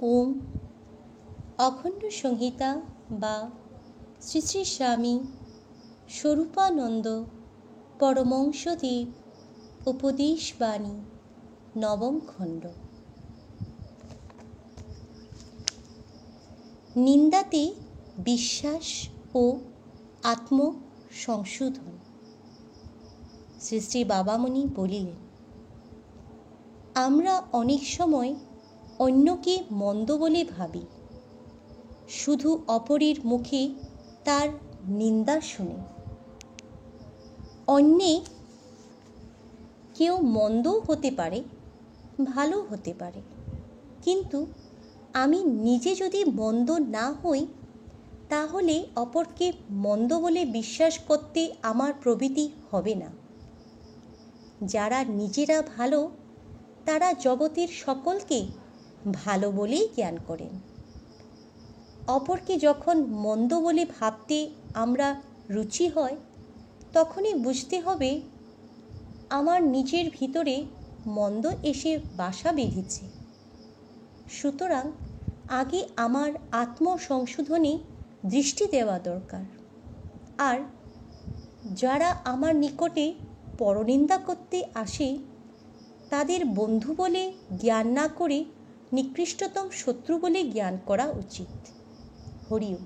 ওম অখণ্ড সংহিতা বা শ্রী শ্রী স্বামী স্বরূপানন্দ পরমংসদেব উপদেশবাণী নবম খণ্ড। নিন্দাতে বিশ্বাস ও আত্মসংশোধন। শ্রী শ্রী বাবামণি বলিলেন, আমরা অনেক সময় অন্যকে মন্দ বলে ভাবি, শুধু অপরের মুখে তার নিন্দা শুনে। অন্যে কেউ মন্দও হতে পারে, ভালো হতে পারে, কিন্তু আমি নিজে যদি মন্দ না হই, তাহলে অপরকে মন্দ বলে বিশ্বাস করতে আমার প্রবৃত্তি হবে না। যারা নিজেরা ভালো, তারা জগতের সকলকে ভালো বলেই জ্ঞান করেন। অপরকে যখন মন্দ বলে ভাবতে আমরা রুচি হয়, তখনই বুঝতে হবে আমার নিজের ভিতরে মন্দ এসে বাসা বেঁধেছে। সুতরাং আগে আমার আত্মসংশোধনে দৃষ্টি দেওয়া দরকার। আর যারা আমার নিকটে পরনিন্দা করতে আসে, তাদের বন্ধু বলে জ্ঞান না করে নিকৃষ্টতম শত্রু বলে জ্ঞান করা উচিত। হরি ওম।